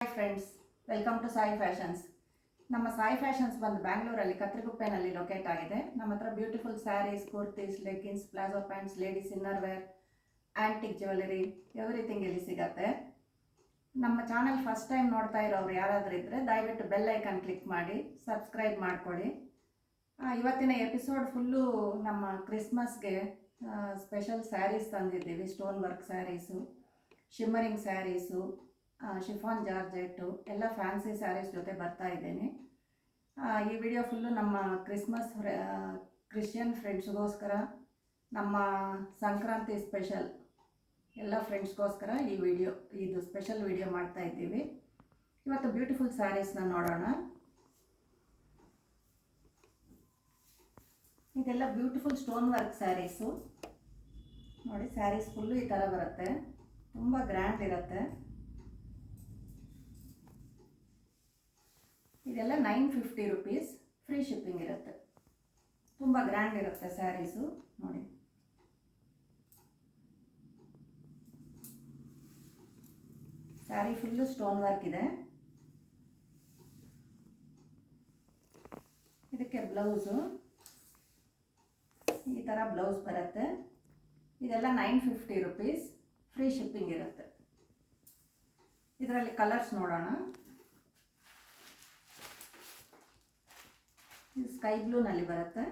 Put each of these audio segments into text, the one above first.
Hi friends, welcome to Sai fashions. ನಮ್ಮ Sai fashions ಬಂದು ಬ್ಯಾಂಗ್ಳೂರಲ್ಲಿ ಕತ್ರಿಗುಪ್ಪೆನಲ್ಲಿ ಲೊಕೇಟ್ ಆಗಿದೆ. ನಮ್ಮ ಹತ್ರ beautiful saris, kurtis, leggings, palazzo pants, ladies inner wear, antique jewellery, everything ಇಲ್ಲಿ ಸಿಗತ್ತೆ. ನಮ್ಮ ಚಾನಲ್ ಫಸ್ಟ್ ಟೈಮ್ ನೋಡ್ತಾ ಇರೋರು ಯಾರಾದರೂ ಇದ್ದರೆ ದಯವಿಟ್ಟು ಬೆಲ್ ಐಕನ್ ಕ್ಲಿಕ್ ಮಾಡಿ ಸಬ್ಸ್ಕ್ರೈಬ್ ಮಾಡ್ಕೊಳ್ಳಿ. ಇವತ್ತಿನ ಎಪಿಸೋಡ್ ಫುಲ್ಲು ನಮ್ಮ ಕ್ರಿಸ್ಮಸ್ಗೆ ಸ್ಪೆಷಲ್ ಸ್ಯಾರೀಸ್ ತಂದಿದ್ದೀವಿ. Stone work sarees, shimmering sarees, chiffon georgette ಎಲ್ಲ ಫ್ಯಾನ್ಸಿ ಸ್ಯಾರೀಸ್ ಜೊತೆ ಬರ್ತಾ ಇದ್ದೇನೆ. ಈ ವಿಡಿಯೋ ಫುಲ್ಲು ನಮ್ಮ ಕ್ರಿಸ್ಮಸ್ ಕ್ರಿಶ್ಚಿಯನ್ ಫ್ರೆಂಡ್ಸ್ಗೋಸ್ಕರ, ನಮ್ಮ ಸಂಕ್ರಾಂತಿ ಸ್ಪೆಷಲ್ ಎಲ್ಲ ಫ್ರೆಂಡ್ಸ್ಗೋಸ್ಕರ ಇದು ಸ್ಪೆಷಲ್ ವಿಡಿಯೋ ಮಾಡ್ತಾ ಇದ್ದೀವಿ. ಇವತ್ತು ಬ್ಯೂಟಿಫುಲ್ ಸ್ಯಾರೀಸ್ನ ನೋಡೋಣ. ಇದೆಲ್ಲ ಬ್ಯೂಟಿಫುಲ್ ಸ್ಟೋನ್ ವರ್ಕ್ ಸ್ಯಾರೀಸು ನೋಡಿ. ಸ್ಯಾರೀಸ್ ಫುಲ್ಲು ಈ ಥರ ಬರುತ್ತೆ, ತುಂಬ ಗ್ರ್ಯಾಂಡ್ ಇರುತ್ತೆ. ಇದೆಲ್ಲ 950 ರುಪೀಸ್, ಫ್ರೀ ಶಿಪ್ಪಿಂಗ್ ಇರುತ್ತೆ. ತುಂಬ ಗ್ರ್ಯಾಂಡ್ ಇರುತ್ತೆ ಸ್ಯಾರೀಸು ನೋಡಿ. ಸ್ಯಾರಿ ಫುಲ್ಲು ಸ್ಟೋನ್ ವರ್ಕ್ ಇದೆ. ಇದಕ್ಕೆ ಬ್ಲೌಸು ಈ ಥರ ಬ್ಲೌಸ್ ಬರುತ್ತೆ. ಇದೆಲ್ಲ 950 ರುಪೀಸ್, ಫ್ರೀ ಶಿಪ್ಪಿಂಗ್ ಇರುತ್ತೆ. ಇದರಲ್ಲಿ ಕಲರ್ಸ್ ನೋಡೋಣ. ಸ್ಕೈ ಬ್ಲೂನಲ್ಲಿ ಬರುತ್ತೆ.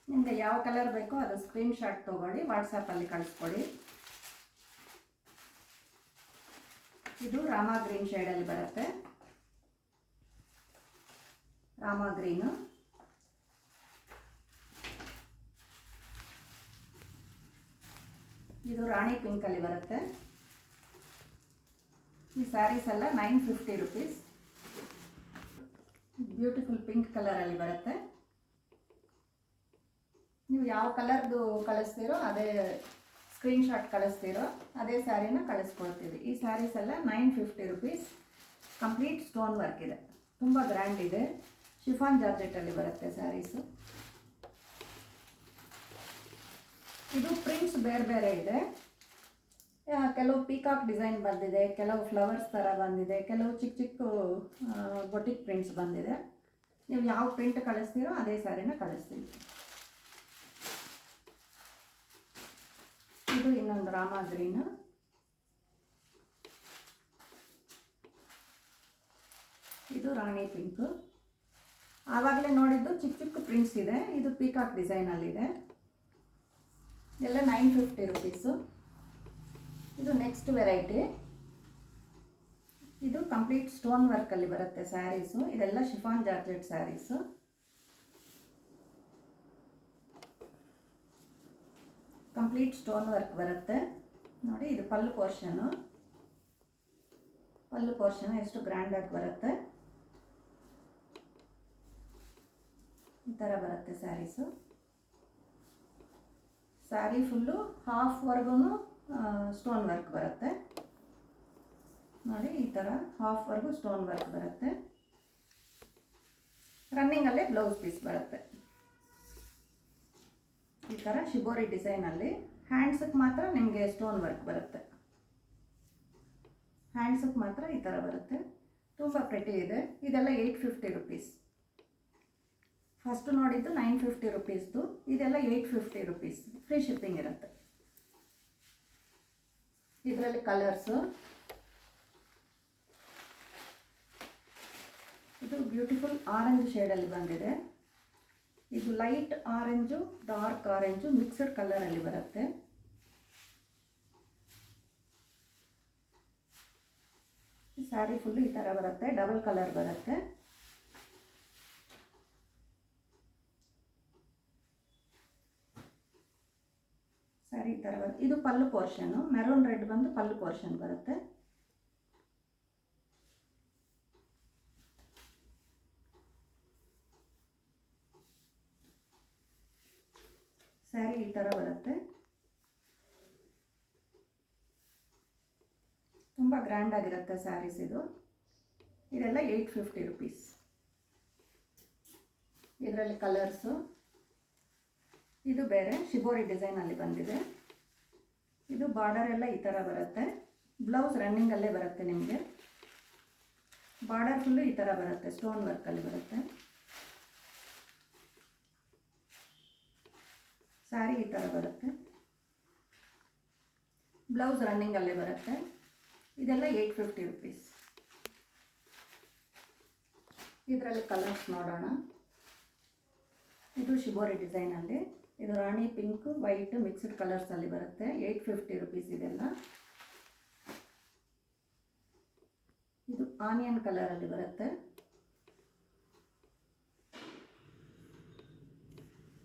ನಿಮಗೆ ಯಾವ ಕಲರ್ ಬೇಕೋ ಅದು ಸ್ಕ್ರೀನ್ಶಾಟ್ ತೊಗೊಳ್ಳಿ, ವಾಟ್ಸಪ್ಪಲ್ಲಿ ಕಳಿಸ್ಕೊಡಿ. ಇದು ರಾಮ ಗ್ರೀನ್ ಶೇಡಲ್ಲಿ ಬರುತ್ತೆ. ರಾಮ ಗ್ರೀನು, ಇದು ರಾಣಿ ಪಿಂಕಲ್ಲಿ ಬರುತ್ತೆ. ಈ ಸ್ಯಾರೀಸ್ ಎಲ್ಲ 950 ರುಪೀಸ್. ಬ್ಯೂಟಿಫುಲ್ ಪಿಂಕ್ ಕಲರಲ್ಲಿ ಬರುತ್ತೆ. ನೀವು ಯಾವ ಕಲರ್ದು ಕಳಿಸ್ತೀರೋ ಅದೇ ಸ್ಕ್ರೀನ್ಶಾಟ್ ಕಳಿಸ್ತೀರೋ ಅದೇ ಸ್ಯಾರಿನ ಕಳಿಸ್ಕೊಳ್ತೀವಿ. ಈ ಸ್ಯಾರೀಸ್ ಎಲ್ಲ 950 ರುಪೀಸ್. ಕಂಪ್ಲೀಟ್ ಸ್ಟೋನ್ ವರ್ಕ್ ಇದೆ, ತುಂಬ ಗ್ರ್ಯಾಂಡ್ ಇದೆ. ಶಿಫಾನ್ ಜಾರ್ಜೆಟಲ್ಲಿ ಬರುತ್ತೆ ಸ್ಯಾರೀಸು. ಇದು ಪ್ರಿಂಟ್ಸ್ ಬೇರೆ ಬೇರೆ ಇದೆ. ಕೆಲವು ಪೀಕಾಕ್ ಡಿಸೈನ್ ಬಂದಿದೆ, ಕೆಲವು ಫ್ಲವರ್ಸ್ ಥರ ಬಂದಿದೆ, ಕೆಲವು ಚಿಕ್ಕ ಚಿಕ್ಕ ಬೊಟಿಕ್ ಪ್ರಿಂಟ್ಸ್ ಬಂದಿದೆ. ನೀವು ಯಾವ ಪ್ರಿಂಟ್ ಕಳಿಸ್ತೀರೋ ಅದೇ ಸ್ಯಾರಿನ ಕಳಿಸ್ತೀವಿ. ಇದು ಇನ್ನೊಂದು ರಾಮ ಗ್ರೀನು. ಇದು ರಾಣಿ ಪಿಂಕು. ಆವಾಗಲೇ ನೋಡಿದ್ದು ಚಿಕ್ಕ ಚಿಕ್ಕ ಪ್ರಿಂಟ್ಸ್ ಇದೆ. ಇದು ಪೀಕಾಕ್ ಡಿಸೈನಲ್ಲಿದೆ. ಎಲ್ಲ 950 ರುಪೀಸು. ಇದು ನೆಕ್ಸ್ಟ್ ವೆರೈಟಿ. ಇದು ಕಂಪ್ಲೀಟ್ ಸ್ಟೋನ್ ವರ್ಕಲ್ಲಿ ಬರುತ್ತೆ ಸ್ಯಾರೀಸು. ಇದೆಲ್ಲ chiffon georgette saris. Complete stone work ಬರುತ್ತೆ ನೋಡಿ. ಇದು ಪಲ್ಲು ಪೋರ್ಷನು. ಪಲ್ಲು ಪೋರ್ಷನ್ ಎಷ್ಟು ಗ್ರ್ಯಾಂಡಾಗಿ ಬರುತ್ತೆ. ಈ ಥರ ಬರುತ್ತೆ ಸ್ಯಾರೀಸು. ಸ್ಯಾರಿ ಫುಲ್ಲು ಹಾಫ್ವರೆಗೂ ಸ್ಟೋನ್ ವರ್ಕ್ ಬರುತ್ತೆ ನೋಡಿ. ಈ ಥರ ಹಾಫ್ವರೆಗೂ ಸ್ಟೋನ್ ವರ್ಕ್ ಬರುತ್ತೆ. ರನ್ನಿಂಗಲ್ಲೇ ಬ್ಲೌಸ್ ಪೀಸ್ ಬರುತ್ತೆ. ಈ ಥರ ಶಿಬೋರಿ ಡಿಸೈನಲ್ಲಿ. ಹ್ಯಾಂಡ್ಸಿಗೆ ಮಾತ್ರ ನಿಮಗೆ ಸ್ಟೋನ್ ವರ್ಕ್ ಬರುತ್ತೆ. ಹ್ಯಾಂಡ್ಸಿಗೆ ಮಾತ್ರ ಈ ಥರ ಬರುತ್ತೆ. ತುಂಬ ಪ್ರೆಟಿ ಇದೆ. ಇದೆಲ್ಲ 850 ರುಪೀಸ್. ಫಸ್ಟ್ ನೋಡಿದ್ದು 950 ರುಪೀಸ್ದು. ಇದೆಲ್ಲ 850 ರುಪೀಸ್, ಫ್ರೀ ಶಿಪ್ಪಿಂಗ್ ಇರುತ್ತೆ. ಇದರಲ್ಲಿ ಕಲರ್ಸು. ಇದು ಬ್ಯೂಟಿಫುಲ್ ಆರೆಂಜ್ ಶೇಡಲ್ಲಿ ಬಂದಿದೆ. ಇದು light orange, dark orange mixed ಕಲರಲ್ಲಿ ಬರುತ್ತೆ. ಸ್ಯಾರಿ ಫುಲ್ಲು ಈ ಥರ ಬರುತ್ತೆ. ಡಬಲ್ ಕಲರ್ ಬರುತ್ತೆ. ಸ್ಯಾರಿ ಈ ಥರ ಬರುತ್ತೆ. ಇದು ಪಲ್ಲು ಪೋರ್ಷನ್ನು. ಮೆರೂನ್ ರೆಡ್ ಬಂದು ಪಲ್ಲು ಪೋರ್ಷನ್ ಬರುತ್ತೆ. ಸ್ಯಾರಿ ಈ ಥರ ಬರುತ್ತೆ. ತುಂಬ ಗ್ರ್ಯಾಂಡ್ ಆಗಿರುತ್ತೆ ಸ್ಯಾರೀಸ್ ಇದು. ಇದೆಲ್ಲ 850 ರುಪೀಸ್. ಇದರಲ್ಲಿ ಕಲರ್ಸು. ಇದು ಬೇರೆ ಶಿಬೋರಿ ಡಿಸೈನಲ್ಲಿ ಬಂದಿದೆ. ಇದು ಬಾರ್ಡರ್ ಎಲ್ಲ ಈ ಥರ ಬರುತ್ತೆ. ಬ್ಲೌಸ್ ರನ್ನಿಂಗಲ್ಲೇ ಬರುತ್ತೆ ನಿಮಗೆ. ಬಾರ್ಡರ್ ಫುಲ್ಲು ಈ ಥರ ಬರುತ್ತೆ, ಸ್ಟೋನ್ ವರ್ಕಲ್ಲಿ ಬರುತ್ತೆ. ಸ್ಯಾರಿ ಈ ಥರ ಬರುತ್ತೆ. ಬ್ಲೌಸ್ ರನ್ನಿಂಗಲ್ಲೇ ಬರುತ್ತೆ. ಇದೆಲ್ಲ 850 ರುಪೀಸ್. ಇದರಲ್ಲಿ ಕಲರ್ಸ್ ನೋಡೋಣ. ಇದು ಶಿಬೋರಿ ಡಿಸೈನಲ್ಲಿ, ಇದು ರಾಣಿ ಪಿಂಕ್ ವೈಟ್ ಮಿಕ್ಸ್ಡ್ ಕಲರ್ಸಲ್ಲಿ ಬರುತ್ತೆ. 850 ರುಪೀಸ್ ಇದೆಲ್ಲ. ಇದು ಆನಿಯನ್ ಕಲರಲ್ಲಿ ಬರುತ್ತೆ.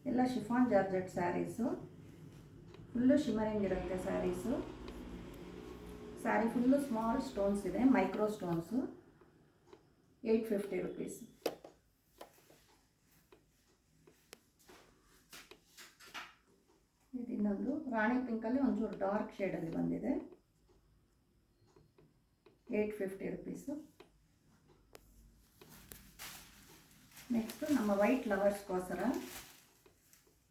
ಎಲ್ಲ chiffon georgette saris, full shimmering ಇರುತ್ತೆ saris. Sari full small stones ಇದೆ, ಮೈಕ್ರೋ ಸ್ಟೋನ್ಸು. 850 ರುಪೀಸ್. ಇದು ಇನ್ನೊಂದು ರಾಣಿ ಪಿಂಕಲ್ಲಿ ಒಂಚೂರು ಡಾರ್ಕ್ ಶೇಡಲ್ಲಿ ಬಂದಿದೆ. 850 ರುಪೀಸು. ನೆಕ್ಸ್ಟು ನಮ್ಮ ವೈಟ್ ಲವರ್ಸ್ಗೋಸ್ಕರ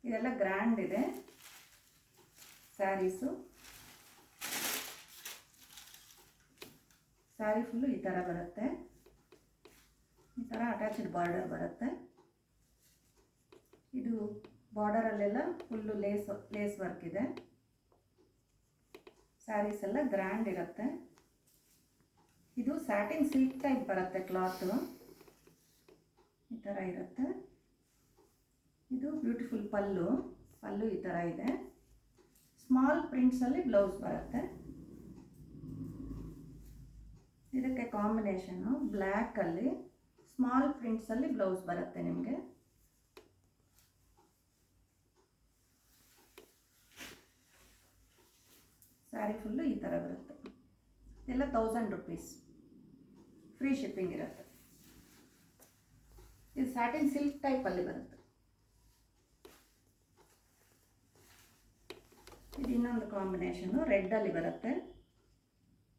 ಇದೆಲ್ಲ ಗ್ರ್ಯಾಂಡ್ ಇದೆ ಸ್ಯಾರೀಸು. ಸ್ಯಾರಿ ಫುಲ್ಲು ಈ ಥರ ಬರುತ್ತೆ. ಈ ಥರ ಅಟ್ಯಾಚ್ಡ್ ಬಾರ್ಡರ್ ಬರುತ್ತೆ. ಇದು ಬಾರ್ಡರಲ್ಲೆಲ್ಲ ಫುಲ್ಲು ಲೇಸ್ ವರ್ಕ್ ಇದೆ. ಸ್ಯಾರೀಸ್ ಎಲ್ಲ ಗ್ರ್ಯಾಂಡ್ ಇರುತ್ತೆ. ಇದು ಸ್ಯಾಟಿನ್ ಸಿಲ್ಕ್ ಟೈಪ್ ಬರುತ್ತೆ ಕ್ಲಾತು, ಈ ಥರ ಇರುತ್ತೆ. ಇದು ಬ್ಯೂಟಿಫುಲ್ ಪಲ್ಲು ಈ ಥರ ಇದೆ. ಸ್ಮಾಲ್ ಪ್ರಿಂಟ್ಸಲ್ಲಿ ಬ್ಲೌಸ್ ಬರುತ್ತೆ. ಇದಕ್ಕೆ ಕಾಂಬಿನೇಷನ್ನು ಬ್ಲ್ಯಾಕಲ್ಲಿ ಸ್ಮಾಲ್ ಪ್ರಿಂಟ್ಸಲ್ಲಿ ಬ್ಲೌಸ್ ಬರುತ್ತೆ ನಿಮಗೆ. ಸ್ಯಾರಿ ಫುಲ್ಲು ಈ ಥರ ಬರುತ್ತೆ. ಇದೆಲ್ಲ 1000 ರುಪೀಸ್. ಫ್ರೀ ಶಿಪ್ಪಿಂಗ್ ಇರುತ್ತೆ. ಇದು ಸ್ಯಾಟಿನ್ ಸಿಲ್ಕ್ ಟೈಪಲ್ಲಿ ಬರುತ್ತೆ. ಇದು ಇನ್ನೊಂದು ಕಾಂಬಿನೇಷನು ರೆಡ್ಡಲ್ಲಿ ಬರುತ್ತೆ.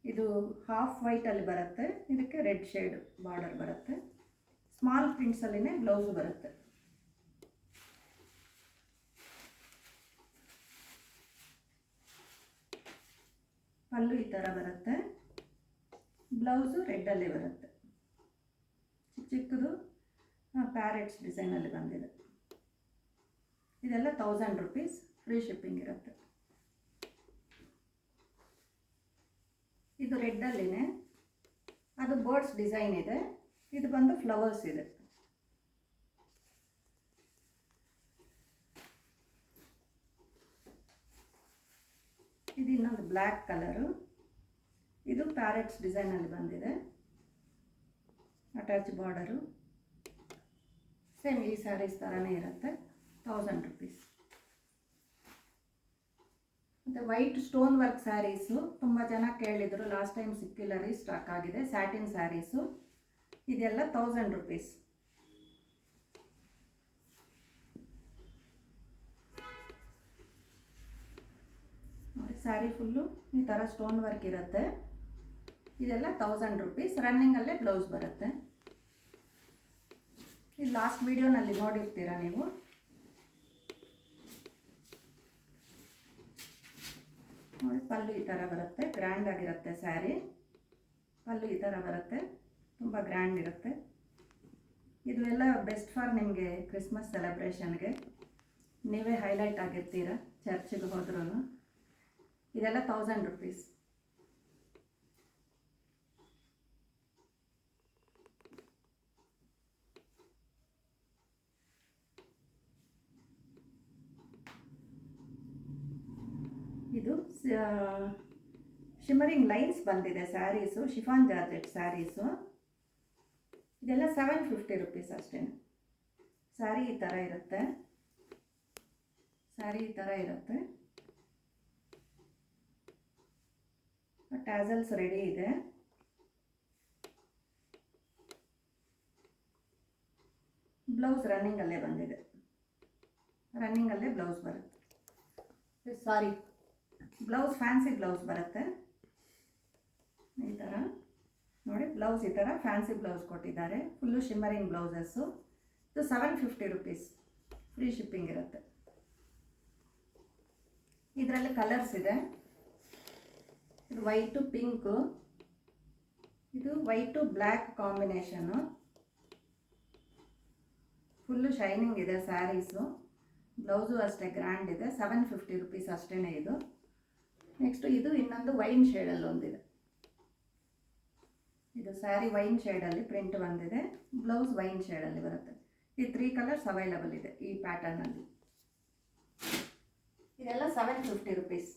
ಇದು ಹಾಫ್ ವೈಟಲ್ಲಿ ಬರುತ್ತೆ. ಇದಕ್ಕೆ ರೆಡ್ ಶೇಡ್ ಬಾರ್ಡರ್ ಬರುತ್ತೆ. ಸ್ಮಾಲ್ ಪ್ರಿಂಟ್ಸಲ್ಲಿನೇ ಬ್ಲೌಸ್ ಬರುತ್ತೆ. ಪಲ್ಲು ಈ ಥರ ಬರುತ್ತೆ. ಬ್ಲೌಸು ರೆಡ್ಡಲ್ಲಿ ಬರುತ್ತೆ. ಚಿಕ್ಕದು ಪ್ಯಾರೆಟ್ಸ್ ಡಿಸೈನಲ್ಲಿ ಬಂದಿದೆ. ಇದೆಲ್ಲ 1000 ರುಪೀಸ್. ಫ್ರೀ ಶಿಪ್ಪಿಂಗ್ ಇರುತ್ತೆ. ಇದು ರೆಡ್ಡಲ್ಲಿನೇ, ಅದು ಬರ್ಡ್ಸ್ ಡಿಸೈನ್ ಇದೆ. ಇದು ಬಂದು ಫ್ಲವರ್ಸ್ ಇದೆ. ಇದು ಇನ್ನೊಂದು ಬ್ಲ್ಯಾಕ್ ಕಲರು. ಇದು ಪ್ಯಾರೆಟ್ಸ್ ಡಿಸೈನಲ್ಲಿ ಬಂದಿದೆ. ಅಟ್ಯಾಚ್ ಬಾರ್ಡರು ಸೇಮ್ ಈ ಸ್ಯಾರೀಸ್ ಥರನೇ ಇರುತ್ತೆ. 1000 ರುಪೀಸ್. ಮತ್ತು ವೈಟ್ ಸ್ಟೋನ್ ವರ್ಕ್ ಸ್ಯಾರೀಸು ತುಂಬ ಜನ ಕೇಳಿದರು, ಲಾಸ್ಟ್ ಟೈಮ್ ಸಿಕ್ಕಿಲ್ಲ, ರೀಸ್ಟಾಕ್ ಆಗಿದೆ. ಸ್ಯಾಟಿನ್ ಸ್ಯಾರೀಸು ಇದೆಲ್ಲ 1000 ರುಪೀಸ್. ಸ್ಯಾರಿ ಫುಲ್ಲು ಈ ಥರ ಸ್ಟೋನ್ ವರ್ಕ್ ಇರುತ್ತೆ. ಇದೆಲ್ಲ 1000 ರುಪೀಸ್. ರನ್ನಿಂಗಲ್ಲೇ ಬ್ಲೌಸ್ ಬರುತ್ತೆ. ಇದು ಲಾಸ್ಟ್ ವಿಡಿಯೋನಲ್ಲಿ ನೋಡಿರ್ತೀರ ನೀವು. ನೋಡಿ, ಪಲ್ಲು ಈ ಥರ ಬರುತ್ತೆ. ಗ್ರ್ಯಾಂಡ್ ಆಗಿರುತ್ತೆ ಸ್ಯಾರಿ. ಪಲ್ಲು ಈ ಥರ ಬರುತ್ತೆ. ತುಂಬ ಗ್ರ್ಯಾಂಡ್ ಇರುತ್ತೆ. ಇದು ಎಲ್ಲ ಬೆಸ್ಟ್ ಫಾರ್ ನಿಮಗೆ ಕ್ರಿಸ್ಮಸ್ ಸೆಲೆಬ್ರೇಷನ್ಗೆ. ನೀವೇ ಹೈಲೈಟ್ ಆಗಿರ್ತೀರ ಚರ್ಚಿಗೆ ಹೋದ್ರೂ. ಇದೆಲ್ಲ 1000 ರುಪೀಸ್. ಇದು ಶಿಮರಿಂಗ್ ಲೈನ್ಸ್ ಬಂದಿದೆ ಸ್ಯಾರೀಸು, ಶಿಫಾನ್ ಜಾರ್ಜೆಟ್ ಸ್ಯಾರೀಸು. ಇದೆಲ್ಲ 750 ರುಪೀಸ್ ಅಷ್ಟೇ. ಸ್ಯಾರಿ ಈ ಥರ ಇರುತ್ತೆ. ಸ್ಯಾರಿ ಈ ಥರ ಇರುತ್ತೆ. ಟ್ಯಾಸಲ್ಸ್ ರೆಡಿ ಇದೆ. ಬ್ಲೌಸ್ ರನ್ನಿಂಗಲ್ಲೇ ಬಂದಿದೆ. ರನ್ನಿಂಗಲ್ಲೇ ಬ್ಲೌಸ್ ಬರುತ್ತೆ. ಸಾರಿ, ಬ್ಲೌಸ್ ಫ್ಯಾನ್ಸಿ ಬ್ಲೌಸ್ ಬರುತ್ತೆ. ಈ ಥರ ನೋಡಿ, ಬ್ಲೌಸ್ ಈ ಥರ ಫ್ಯಾನ್ಸಿ ಬ್ಲೌಸ್ ಕೊಟ್ಟಿದ್ದಾರೆ. Full shimmering blouses. ಇದು 750 ರುಪೀಸ್. ಫ್ರೀ ಶಿಪ್ಪಿಂಗ್ ಇರುತ್ತೆ. ಇದರಲ್ಲಿ ಕಲರ್ಸ್ ಇದೆ. ಇದು ವೈಟು ಪಿಂಕು, ಇದು white black combination. Full shining ಇದೆ ಸ್ಯಾರೀಸು. ಬ್ಲೌಸು ಅಷ್ಟೇ ಗ್ರ್ಯಾಂಡ್ ಇದೆ. 750 ರುಪೀಸ್ ಅಷ್ಟೇ ಇದು. ನೆಕ್ಸ್ಟು ಇದು ಇನ್ನೊಂದು ವೈನ್ ಶೇಡಲ್ಲಿ ಒಂದಿದೆ. ಇದು ಸ್ಯಾರಿ ವೈನ್ ಶೇಡಲ್ಲಿ ಪ್ರಿಂಟ್ ಬಂದಿದೆ. ಬ್ಲೌಸ್ ವೈನ್ ಶೇಡಲ್ಲಿ ಬರುತ್ತೆ. ಈ 3 ಕಲರ್ಸ್ ಅವೈಲಬಲ್ ಇದೆ ಈ ಪ್ಯಾಟರ್ನಲ್ಲಿ. ಇದೆಲ್ಲ 750 ರುಪೀಸ್.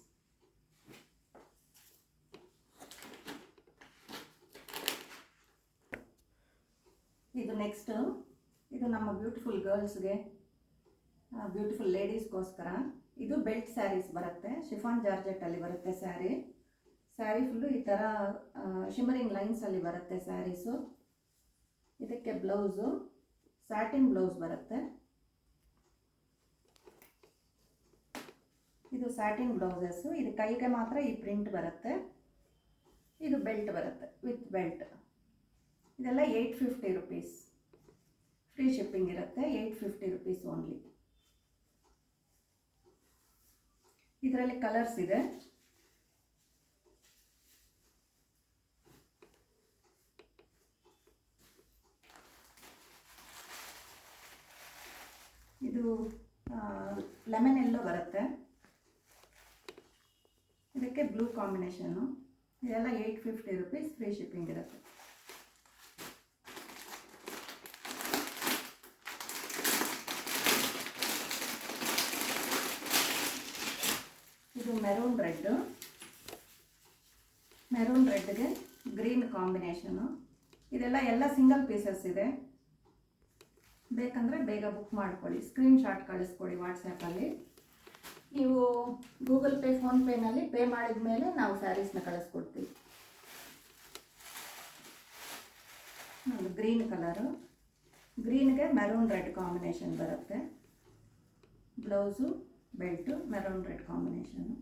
ಇದು ನೆಕ್ಸ್ಟು, ಇದು ನಮ್ಮ ಬ್ಯೂಟಿಫುಲ್ ಗರ್ಲ್ಸ್ಗೆ, ಬ್ಯೂಟಿಫುಲ್ ಲೇಡೀಸ್ಗೋಸ್ಕರ. ಇದು ಬೆಲ್ಟ್ ಸ್ಯಾರೀಸ್ ಬರುತ್ತೆ. ಶಿಫಾನ್ ಜಾರ್ಜೆಟ್ಟಲ್ಲಿ ಬರುತ್ತೆ ಸ್ಯಾರಿ. ಸ್ಯಾರಿ ಫುಲ್ಲು ಈ ಥರ ಶಿಮರಿಂಗ್ ಲೈನ್ಸಲ್ಲಿ ಬರುತ್ತೆ ಸ್ಯಾರೀಸು. ಇದಕ್ಕೆ ಬ್ಲೌಸು ಸ್ಯಾಟಿನ್ ಬ್ಲೌಸ್ ಬರುತ್ತೆ. ಇದು ಸ್ಯಾಟಿನ್ ಬ್ಲೌಸಸ್ಸು. ಇದು ಕೈಗೆ ಮಾತ್ರ ಈ ಪ್ರಿಂಟ್ ಬರುತ್ತೆ. ಇದು ಬೆಲ್ಟ್ ಬರುತ್ತೆ ವಿತ್ ಬೆಲ್ಟ್. ಇದೆಲ್ಲ 850 ರುಪೀಸ್. ಫ್ರೀ ಶಿಪ್ಪಿಂಗ್ ಇರುತ್ತೆ. 850 ರುಪೀಸ್ ಓನ್ಲಿ. ಇದರಲ್ಲಿ ಕಲರ್ಸ್ ಇದೆ. ಇದು ಲೆಮನ್ ಎಲ್ಲೋ ಬರುತ್ತೆ. ಇದಕ್ಕೆ ಬ್ಲೂ ಕಾಂಬಿನೇಷನ್ನು. ಇದೆಲ್ಲ 850 ರುಪೀಸ್. ಫ್ರೀ ಶಿಪ್ಪಿಂಗ್ ಇರುತ್ತೆ. ಇದು ಮೆರೂನ್ ರೆಡ್ಡು. ಮೆರೂನ್ ರೆಡ್ಗೆ ಗ್ರೀನ್ ಕಾಂಬಿನೇಷನು. ಎಲ್ಲ ಸಿಂಗಲ್ ಪೀಸಸ್ ಇದೆ. ಬೇಕಂದರೆ ಬೇಗ ಬುಕ್ ಮಾಡ್ಕೊಳ್ಳಿ. ಸ್ಕ್ರೀನ್ಶಾಟ್ ಕಳಿಸ್ಕೊಡಿ ವಾಟ್ಸಪ್ಪಲ್ಲಿ. ನೀವು ಗೂಗಲ್ ಪೇ, ಫೋನ್ಪೇನಲ್ಲಿ ಪೇ ಮಾಡಿದ ಮೇಲೆ ನಾವು ಸ್ಯಾರೀಸ್ನ ಕಳಿಸ್ಕೊಡ್ತೀವಿ. Green colour. ಗ್ರೀನ್ಗೆ ಮೆರೂನ್ ರೆಡ್ ಕಾಂಬಿನೇಷನ್ ಬರುತ್ತೆ. Blouse belt maroon red combination.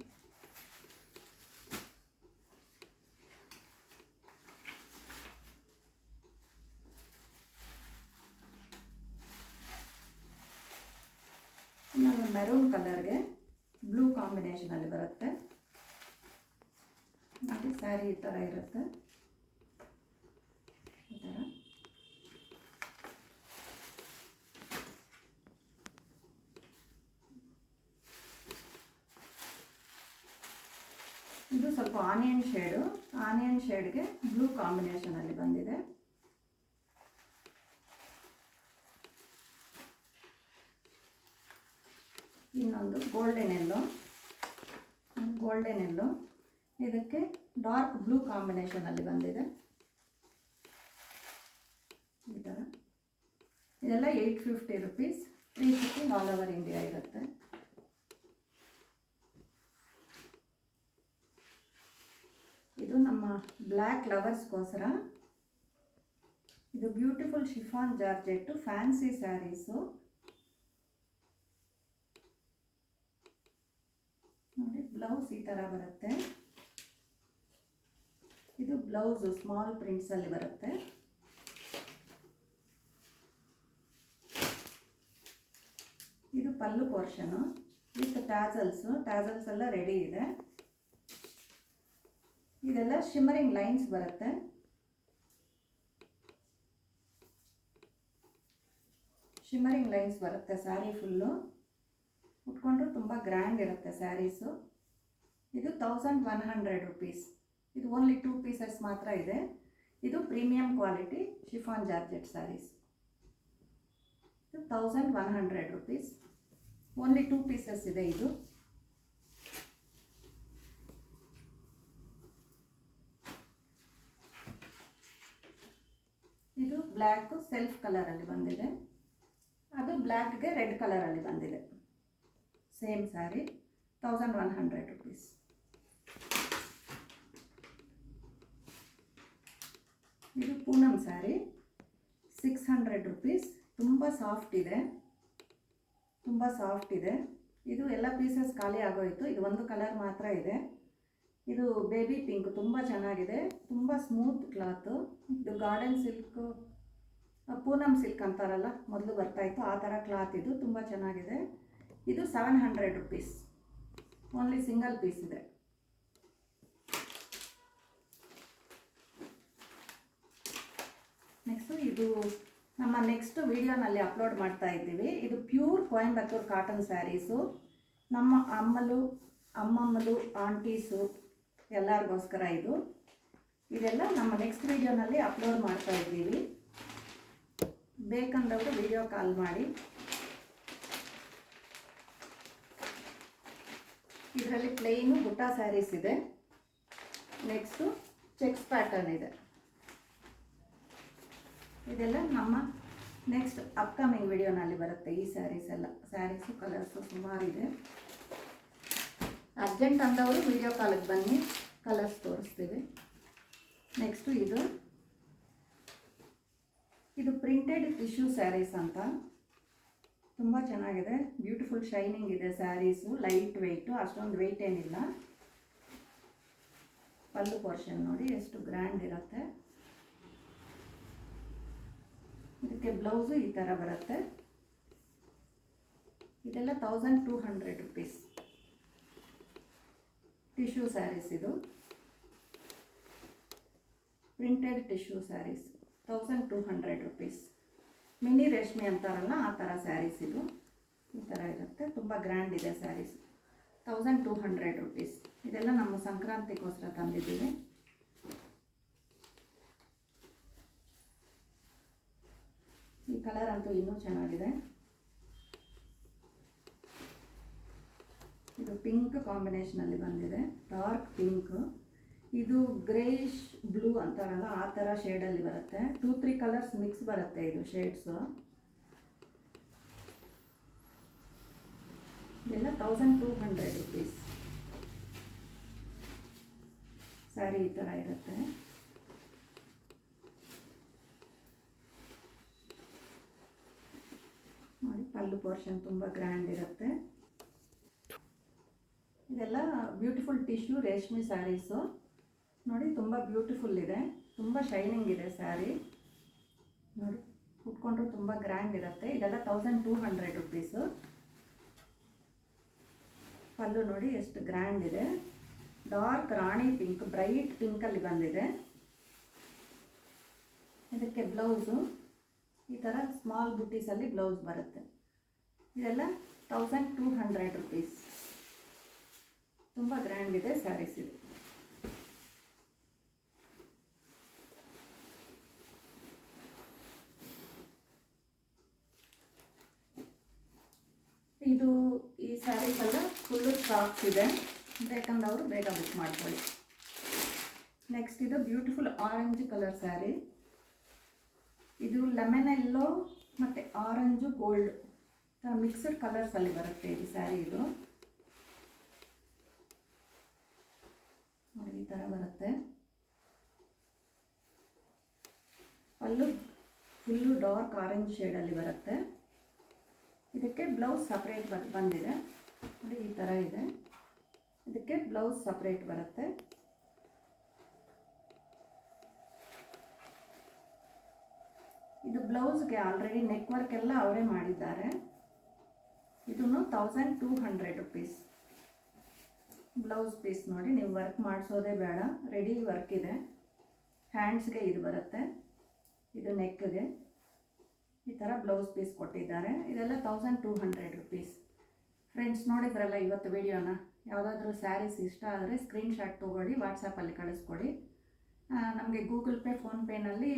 ಇನ್ನೊಂದು ಮೆರೂನ್ ಕಲರ್ಗೆ ಬ್ಲೂ ಕಾಂಬಿನೇಷನಲ್ಲಿ ಬರುತ್ತೆ. ನೋಡಿ ಸ್ಯಾರಿ ಈ ಥರ ಇರುತ್ತೆ. ಈ ಥರ ಇದು ಸ್ವಲ್ಪ ಆನಿಯನ್ ಶೇಡು. ಆನಿಯನ್ ಶೇಡ್ಗೆ ಬ್ಲೂ ಕಾಂಬಿನೇಷನಲ್ಲಿ ಬಂದಿದೆ. ಇನ್ನೊಂದು ಗೋಲ್ಡನ್ ಎಲ್ಲೋ. ಇದಕ್ಕೆ ಡಾರ್ಕ್ ಬ್ಲೂ ಕಾಂಬಿನೇಷನಲ್ಲಿ ಬಂದಿದೆ. ಈ ಥರ ಇದೆಲ್ಲ 850 rupees. Free shipping all over India ಇರುತ್ತೆ. ಇದು ನಮ್ಮ ಬ್ಲ್ಯಾಕ್ ಲವರ್ಸ್ಗೋಸ್ಕರ. ಇದು beautiful chiffon georgette fancy saris. ನೋಡಿ ಬ್ಲೌಸ್ ಈ ಥರ ಬರುತ್ತೆ. ಇದು ಬ್ಲೌಸು ಸ್ಮಾಲ್ ಪ್ರಿಂಟ್ಸಲ್ಲಿ ಬರುತ್ತೆ. ಇದು ಪಲ್ಲು ಪೋರ್ಷನು ವಿತ್ ಟ್ಯಾಸಲ್ಸ್ ಎಲ್ಲ ರೆಡಿ ಇದೆ. ಇದೆಲ್ಲ ಶಿಮ್ಮರಿಂಗ್ ಲೈನ್ಸ್ ಬರುತ್ತೆ. ಸ್ಯಾರಿ ಫುಲ್ಲು ಉಟ್ಕೊಂಡ್ರು ತುಂಬ ಗ್ರ್ಯಾಂಡ್ ಇರುತ್ತೆ ಸ್ಯಾರೀಸು. ಇದು 1100 ರುಪೀಸ್. ಇದು ಓನ್ಲಿ 2 ಪೀಸಸ್ ಮಾತ್ರ ಇದೆ. ಇದು premium quality chiffon georgette saris. ಇದು 1100 ರುಪೀಸ್. ಓನ್ಲಿ 2 ಪೀಸಸ್ ಇದೆ ಇದು. ಇದು ಬ್ಲ್ಯಾಕು ಸೆಲ್ಫ್ ಕಲರಲ್ಲಿ ಬಂದಿದೆ. ಅದು ಬ್ಲ್ಯಾಕ್ಗೆ ರೆಡ್ ಕಲರಲ್ಲಿ ಬಂದಿದೆ. Same sari 1100 rupees. ಇದು ಪೂನಮ್ ಸ್ಯಾರಿ 600 ರುಪೀಸ್. ತುಂಬ ಸಾಫ್ಟ್ ಇದೆ. ಇದು ಎಲ್ಲ ಪೀಸಸ್ ಖಾಲಿ ಆಗೋಯಿತು. ಇದು ಒಂದು ಕಲರ್ ಮಾತ್ರ ಇದೆ. ಇದು ಬೇಬಿ ಪಿಂಕ್. ತುಂಬ ಚೆನ್ನಾಗಿದೆ. ತುಂಬ ಸ್ಮೂತ್ ಕ್ಲಾತು. ಇದು ಗಾರ್ಡನ್ ಸಿಲ್ಕ್, ಪೂನಮ್ ಸಿಲ್ಕ್ ಅಂತಾರಲ್ಲ, ಮೊದಲು ಬರ್ತಾಯಿತ್ತು ಆ ಥರ ಕ್ಲಾತ್. ಇದು ತುಂಬ ಚೆನ್ನಾಗಿದೆ. ಇದು 700 ರುಪೀಸ್. ಓನ್ಲಿ ಸಿಂಗಲ್ ಪೀಸ್ ಇದೆ. ನೆಕ್ಸ್ಟು ಇದು ನಮ್ಮ ನೆಕ್ಸ್ಟ್ ವಿಡಿಯೋನಲ್ಲಿ ಅಪ್ಲೋಡ್ ಮಾಡ್ತಾ ಇದ್ದೀವಿ. ಇದು ಪ್ಯೂರ್ ಕೊಯಂಬತ್ತೂರ್ ಕಾಟನ್ ಸ್ಯಾರೀಸು. ನಮ್ಮ ಅಮ್ಮಮ್ಮಲು ಆಂಟೀಸು ಎಲ್ಲರಿಗೋಸ್ಕರ ಇದೆಲ್ಲ ನಮ್ಮ ನೆಕ್ಸ್ಟ್ ವಿಡಿಯೋನಲ್ಲಿ ಅಪ್ಲೋಡ್ ಮಾಡ್ತಾ ಇದ್ದೀವಿ. ಬೇಕಂದವರು ವಿಡಿಯೋ ಕಾಲ್ ಮಾಡಿ. ಇದರಲ್ಲಿ ಪ್ಲೇನು ಬುಟ್ಟ ಸ್ಯಾರೀಸ್ ಇದೆ. ನೆಕ್ಸ್ಟು ಚೆಕ್ಸ್ ಪ್ಯಾಟರ್ನ್ ಇದೆ. ಇದೆಲ್ಲ ನಮ್ಮ ನೆಕ್ಸ್ಟ್ ಅಪ್ಕಮಿಂಗ್ ವಿಡಿಯೋನಲ್ಲಿ ಬರುತ್ತೆ. ಈ ಸ್ಯಾರೀಸು ಕಲರ್ಸು ಸುಮಾರಿದೆ. ಅರ್ಜೆಂಟ್ ಅಂದವರು ವಿಡಿಯೋ ಕಾಲಿಗೆ ಬನ್ನಿ, ಕಲರ್ಸ್ ತೋರಿಸ್ತೀವಿ. ನೆಕ್ಸ್ಟು ಇದು ಪ್ರಿಂಟೆಡ್ ಟಿಶ್ಯೂ ಸ್ಯಾರೀಸ್ ಅಂತ, ತುಂಬ ಚೆನ್ನಾಗಿದೆ. ಬ್ಯೂಟಿಫುಲ್ ಶೈನಿಂಗ್ ಇದೆ ಸ್ಯಾರೀಸು, ಲೈಟ್ ವೆಯ್ಟು, ಅಷ್ಟೊಂದು ವೆಯ್ಟ್ ಏನಿಲ್ಲ. ಪಲ್ಲು ಪೋರ್ಷನ್ ನೋಡಿ ಎಷ್ಟು ಗ್ರ್ಯಾಂಡ್ ಇರುತ್ತೆ. ಇದಕ್ಕೆ ಬ್ಲೌಸು ಈ ಥರ ಬರುತ್ತೆ. ಇದೆಲ್ಲ 1200 rupees ಟಿಶ್ಯೂ ಸ್ಯಾರೀಸ್. ಇದು printed tissue sarees 1200 rupees. Mini ರೇಷ್ಮೆ ಅಂತಾರಲ್ಲ ಆ ಥರ ಸ್ಯಾರೀಸ್ ಇದು. ಈ ಥರ ಇರುತ್ತೆ, ತುಂಬ ಗ್ರ್ಯಾಂಡ್ ಇದೆ ಸ್ಯಾರೀಸ್. 1200 rupees. ಇದೆಲ್ಲ ನಮ್ಮ ಸಂಕ್ರಾಂತಿಗೋಸ್ಕರ ತಂದಿದ್ದೀವಿ. ಈ ಕಲರ್ ಅಂತೂ ಇನ್ನೂ ಚೆನ್ನಾಗಿದೆ. ಇದು ಪಿಂಕ್ ಕಾಂಬಿನೇಷನಲ್ಲಿ ಬಂದಿದೆ, ಡಾರ್ಕ್ ಪಿಂಕ್. ಇದು ಗ್ರೇಷ್ ಬ್ಲೂ ಅಂತಾರಲ್ಲ ಆ ಥರ ಶೇಡಲ್ಲಿ ಬರುತ್ತೆ. 2-3 ಕಲರ್ಸ್ ಮಿಕ್ಸ್ ಬರುತ್ತೆ ಇದು ಶೇಡ್ಸು. ಇದೆಲ್ಲ 1200 rupees. ಸ್ಯಾರಿ ಈ ಥರ ಇರುತ್ತೆ. ನೋಡಿ, ಪಲ್ಲು ಪೋರ್ಷನ್ ತುಂಬ ಗ್ರ್ಯಾಂಡ್ ಇರುತ್ತೆ. ಇದೆಲ್ಲ ಬ್ಯೂಟಿಫುಲ್ ಟಿಶ್ಯೂ ರೇಷ್ಮೆ ಸ್ಯಾರೀಸು. ನೋಡಿ, ತುಂಬ ಬ್ಯೂಟಿಫುಲ್ ಇದೆ, ತುಂಬ ಶೈನಿಂಗ್ ಇದೆ ಸ್ಯಾರಿ. ನೋಡಿ, ಉಟ್ಕೊಂಡ್ರು ತುಂಬ ಗ್ರ್ಯಾಂಡ್ ಇರುತ್ತೆ. ಇದೆಲ್ಲ 1200 rupees. ಪಲ್ಲು ನೋಡಿ ಎಷ್ಟು ಗ್ರ್ಯಾಂಡ್ ಇದೆ. ಡಾರ್ಕ್ ರಾಣಿ ಪಿಂಕ್, ಬ್ರೈಟ್ ಪಿಂಕಲ್ಲಿ ಬಂದಿದೆ. ಇದಕ್ಕೆ ಬ್ಲೌಸು ಈ ಥರ ಸ್ಮಾಲ್ ಬುಟ್ಟೀಸಲ್ಲಿ ಬ್ಲೌಸ್ ಬರುತ್ತೆ. ಇದೆಲ್ಲ 1200 rupees. ತುಂಬ ಗ್ರ್ಯಾಂಡ್ ಇದೆ ಸ್ಯಾರೀಸ್ ಇದು. ಈ ಸ್ಯಾರೀಸ್ ಎಲ್ಲ ಫುಲ್ಲು ಸ್ಟಾಕ್ಸ್ ಇದೆ. ಬೇಕಂದವರು ಬೇಗ ಬುಕ್ ಮಾಡ್ಕೊಳ್ಳಿ. ನೆಕ್ಸ್ಟ್ ಇದು ಬ್ಯೂಟಿಫುಲ್ ಆರೆಂಜ್ ಕಲರ್ ಸ್ಯಾರಿ. ಇದು ಲೆಮನ್ ಎಲ್ಲೋ ಮತ್ತು ಆರೆಂಜು ಗೋಲ್ಡ್ ಮಿಕ್ಸ್ಡ್ ಕಲರ್ಸಲ್ಲಿ ಬರುತ್ತೆ ಈ ಸ್ಯಾರಿ. ಇದು ನೋಡಿ, ಈ ಥರ ಬರುತ್ತೆ. ಪಲ್ಲು ಫುಲ್ಲು ಡಾರ್ಕ್ ಆರೆಂಜ್ ಶೇಡಲ್ಲಿ ಬರುತ್ತೆ. ಇದಕ್ಕೆ ಬ್ಲೌಸ್ ಸಪ್ರೇಟ್ ಬಂದಿದೆ. ನೋಡಿ, ಈ ಥರ ಇದೆ. ಇದಕ್ಕೆ ಬ್ಲೌಸ್ ಸಪ್ರೇಟ್ ಬರುತ್ತೆ. ಇದು ಬ್ಲೌಸ್ಗೆ ಆಲ್ರೆಡಿ ನೆಕ್ ವರ್ಕ್ ಎಲ್ಲ ಅವರೇ ಮಾಡಿದ್ದಾರೆ. ಇದನ್ನು 1200 rupees. ಬ್ಲೌಸ್ ಪೀಸ್ ನೋಡಿ, ನೀವು ವರ್ಕ್ ಮಾಡಿಸೋದೇ ಬೇಡ, ರೆಡಿ ವರ್ಕ್ ಇದೆ. ಹ್ಯಾಂಡ್ಸ್ಗೆ ಇದು ಬರುತ್ತೆ, ಇದು ನೆಕ್ಗೆ ಈ ಥರ ಬ್ಲೌಸ್ ಪೀಸ್ ಕೊಟ್ಟಿದ್ದಾರೆ. ಇದೆಲ್ಲ 1200 rupees. ಫ್ರೆಂಡ್ಸ್, ನೋಡಿದ್ರಲ್ಲ ಇವತ್ತು ವಿಡಿಯೋನ. ಯಾವುದಾದ್ರೂ ಸ್ಯಾರೀಸ್ ಇಷ್ಟ ಆದರೆ ಸ್ಕ್ರೀನ್ಶಾಟ್ ತೊಗೊಳ್ಳಿ, ವಾಟ್ಸಪ್ಪಲ್ಲಿ ಕಳಿಸ್ಕೊಡಿ. ನಮಗೆ ಗೂಗಲ್ ಪೇ, ಫೋನ್ಪೇನಲ್ಲಿ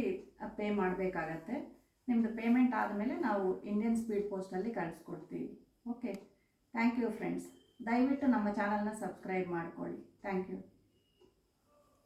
ಪೇ ಮಾಡಬೇಕಾಗತ್ತೆ. ನಿಮ್ಮದು ಪೇಮೆಂಟ್ ಆದಮೇಲೆ ನಾವು ಇಂಡಿಯನ್ ಸ್ಪೀಡ್ ಪೋಸ್ಟಲ್ಲಿ ಕಳಿಸ್ಕೊಡ್ತೀವಿ. Okay, thank you friends. ದಯವಿಟ್ಟು ನಮ್ಮ ಚಾನಲ್ನ ಸಬ್ಸ್ಕ್ರೈಬ್ ಮಾಡ್ಕೊಳ್ಳಿ. Thank you.